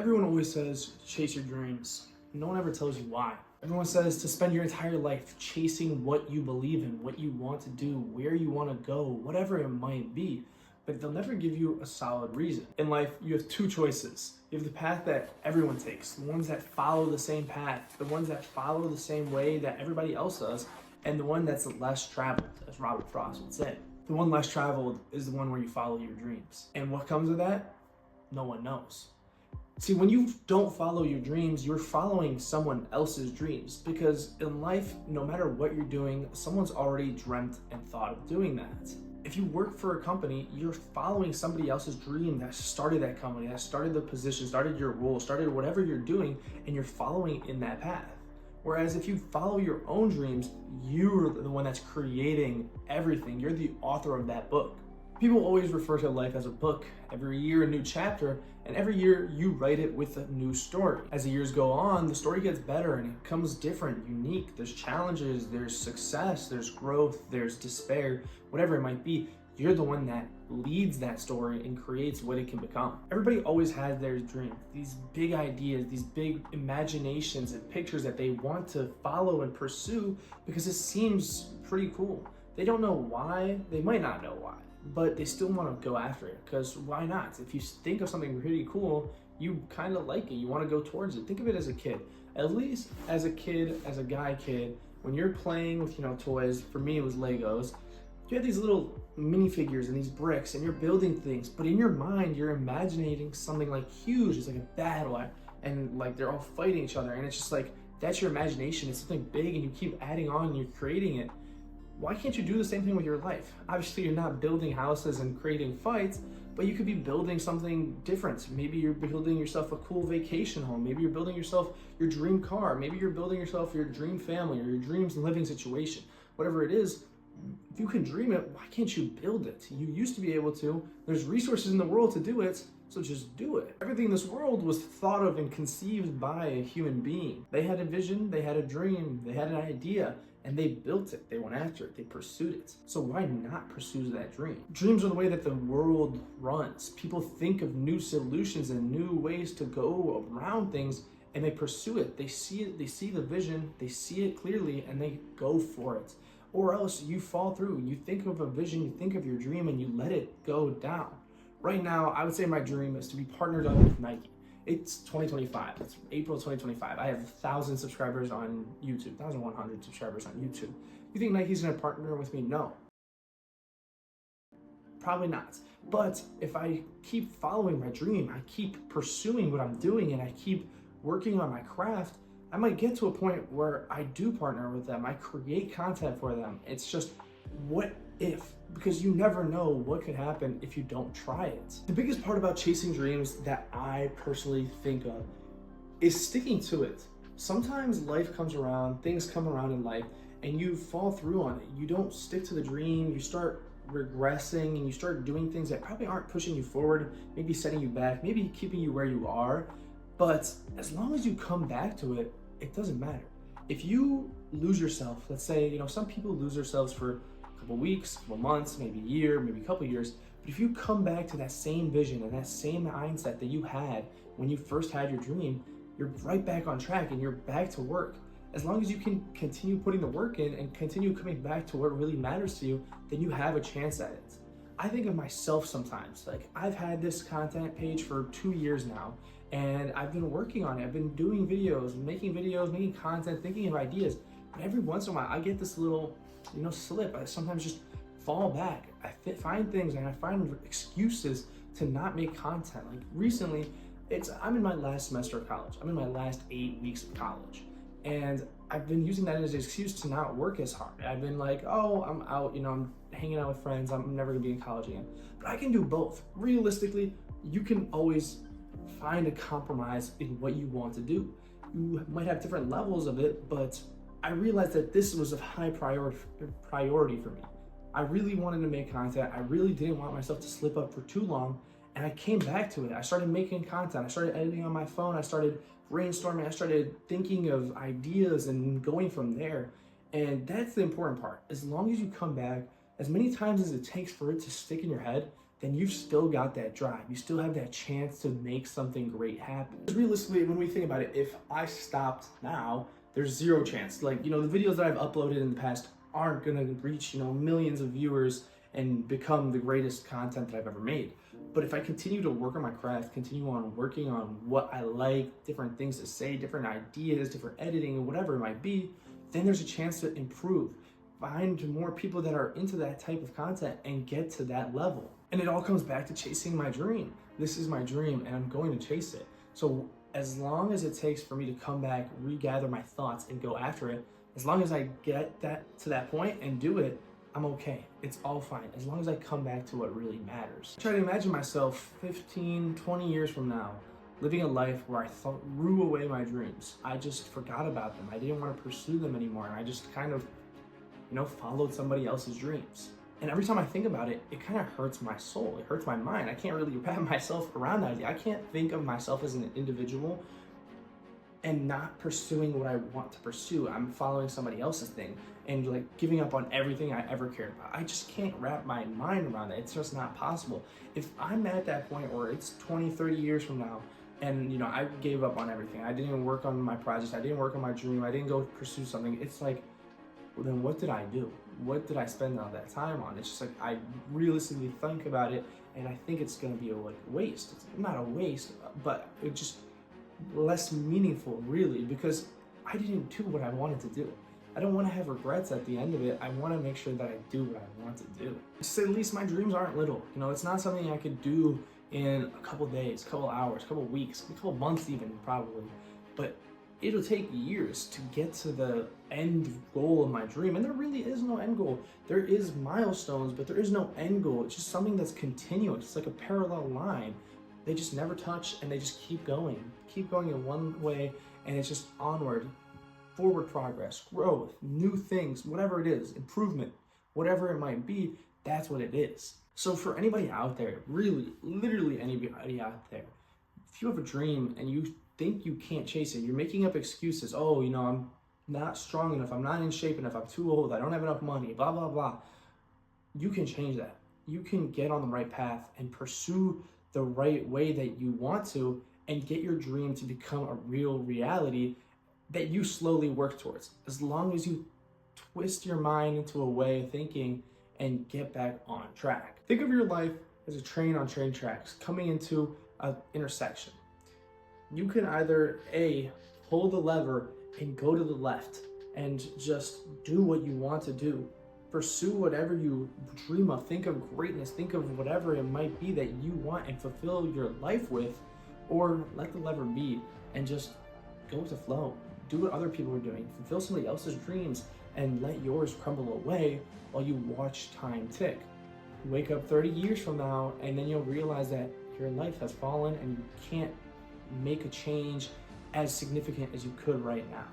Everyone always says, chase your dreams. No one ever tells you why. Everyone says to spend your entire life chasing what you believe in, what you want to do, where you want to go, whatever it might be. But they'll never give you a solid reason. In life, you have two choices. You have the path that everyone takes, the ones that follow the same path, the ones that follow the same way that everybody else does, and the one that's less traveled, as Robert Frost would say. The one less traveled is the one where you follow your dreams. And what comes of that? No one knows. See, when you don't follow your dreams, you're following someone else's dreams, because in life, no matter what you're doing, someone's already dreamt and thought of doing that. If you work for a company, you're following somebody else's dream that started that company, that started the position, started your role, started whatever you're doing, and you're following in that path. Whereas if you follow your own dreams, you're the one that's creating everything. You're the author of that book. People always refer to life as a book. Every year, a new chapter, and every year you write it with a new story. As the years go on, the story gets better and it becomes different, unique. There's challenges, there's success, there's growth, there's despair, whatever it might be. You're the one that leads that story and creates what it can become. Everybody always has their dream, these big ideas, these big imaginations and pictures that they want to follow and pursue because it seems pretty cool. They don't know why, they might not know why, but they still want to go after it, because why not? If you think of something pretty cool, you kind of like it, you want to go towards it. Think of it as a kid. At least as a kid, as a guy kid, when you're playing with, toys, for me it was Legos, you have these little minifigures and these bricks and you're building things, but in your mind, you're imagining something like huge. It's like a battle and like they're all fighting each other. And it's just like, that's your imagination. It's something big and you keep adding on and you're creating it. Why can't you do the same thing with your life? Obviously, you're not building houses and creating fights, but you could be building something different. Maybe you're building yourself a cool vacation home. Maybe you're building yourself your dream car. Maybe you're building yourself your dream family or your dreams living situation. Whatever it is, if you can dream it, why can't you build it? You used to be able to. There's resources in the world to do it, so just do it. Everything in this world was thought of and conceived by a human being. They had a vision, they had a dream, they had an idea, and they built it, they went after it, they pursued it. So why not pursue that dream? Dreams are the way that the world runs. People think of new solutions and new ways to go around things, and they pursue it. They see it, they see the vision, they see it clearly, and they go for it. Or else you fall through. You think of a vision, you think of your dream, and you let it go down. Right now, I would say my dream is to be partnered up with Nike. It's 2025, it's April 2025. I have 1,000 subscribers on YouTube, 1,100 subscribers on YouTube. You think Nike's gonna partner with me? No. Probably not. But if I keep following my dream, I keep pursuing what I'm doing, and I keep working on my craft, I might get to a point where I do partner with them. I create content for them. It's just, what if? Because you never know what could happen if you don't try it. The biggest part about chasing dreams that I personally think of is sticking to it. Sometimes life comes around, things come around in life, and you fall through on it. You don't stick to the dream, you start regressing, and you start doing things that probably aren't pushing you forward, maybe setting you back, maybe keeping you where you are. But as long as you come back to it, it doesn't matter. If you lose yourself, let's say, some people lose themselves for a couple weeks, couple months, maybe a year, maybe a couple years. But if you come back to that same vision and that same mindset that you had when you first had your dream, you're right back on track and you're back to work. As long as you can continue putting the work in and continue coming back to what really matters to you, then you have a chance at it. I think of myself sometimes, like I've had this content page for 2 years now, and I've been working on it. I've been doing videos, making content, thinking of ideas. But every once in a while, I get this little, slip. I sometimes just fall back. I find things and I find excuses to not make content. Like recently, I'm in my last semester of college. I'm in my last 8 weeks of college. And I've been using that as an excuse to not work as hard. I've been like, oh, I'm out, I'm hanging out with friends. I'm never gonna be in college again. But I can do both. Realistically, you can always find a compromise in what you want to do. You might have different levels of it, but I realized that this was a high priority for me. I really wanted to make content. I really didn't want myself to slip up for too long, and I came back to it. I started making content. I started editing on my phone. I started brainstorming. I started thinking of ideas and going from there. And that's the important part. As long as you come back, as many times as it takes for it to stick in your head, then you've still got that drive. You still have that chance to make something great happen. Realistically, when we think about it, if I stopped now, there's zero chance. Like, the videos that I've uploaded in the past aren't gonna reach, millions of viewers and become the greatest content that I've ever made. But if I continue to work on my craft, continue on working on what I like, different things to say, different ideas, different editing, whatever it might be, then there's a chance to improve, find more people that are into that type of content and get to that level. And it all comes back to chasing my dream. This is my dream and I'm going to chase it. So as long as it takes for me to come back, regather my thoughts and go after it, as long as I get that to that point and do it, I'm okay. It's all fine. As long as I come back to what really matters. I try to imagine myself 15, 20 years from now, living a life where I threw away my dreams. I just forgot about them. I didn't want to pursue them anymore. And I just kind of, followed somebody else's dreams. And every time I think about it, it kind of hurts my soul. It hurts my mind. I can't really wrap myself around that idea. I can't think of myself as an individual and not pursuing what I want to pursue. I'm following somebody else's thing and giving up on everything I ever cared about. I just can't wrap my mind around it. It's just not possible. If I'm at that point where it's 20, 30 years from now and I gave up on everything, I didn't work on my projects, I didn't work on my dream, I didn't go pursue something, it's like, well, then what did I do? What did I spend all that time on? It's just I realistically think about it and I think it's gonna be a waste. It's not a waste, but it just less meaningful really, because I didn't do what I wanted to do. I don't want to have regrets at the end of it. I want to make sure that I do what I want to do. To say the least, my dreams aren't little. It's not something I could do in a couple days, couple hours, couple weeks, a couple months even probably, but it'll take years to get to the end goal of my dream. And there really is no end goal. There is milestones, but there is no end goal. It's just something that's continuous. It's like a parallel line. They just never touch and they just keep going in one way, and it's just onward, forward progress, growth, new things, whatever it is, improvement, whatever it might be, that's what it is. So for anybody out there, really, literally anybody out there, if you have a dream and you think you can't chase it, you're making up excuses, oh, I'm not strong enough, I'm not in shape enough, I'm too old, I don't have enough money, blah, blah, blah. You can change that. You can get on the right path and pursue the right way that you want to and get your dream to become a real reality that you slowly work towards. As long as you twist your mind into a way of thinking and get back on track. Think of your life as a train on train tracks coming into an intersection. You can either A, pull the lever and go to the left and just do what you want to do. Pursue whatever you dream of. Think of greatness. Think of whatever it might be that you want and fulfill your life with, or let the lever be and just go with the flow. Do what other people are doing. Fulfill somebody else's dreams and let yours crumble away while you watch time tick. Wake up 30 years from now and then you'll realize that your life has fallen and you can't make a change as significant as you could right now.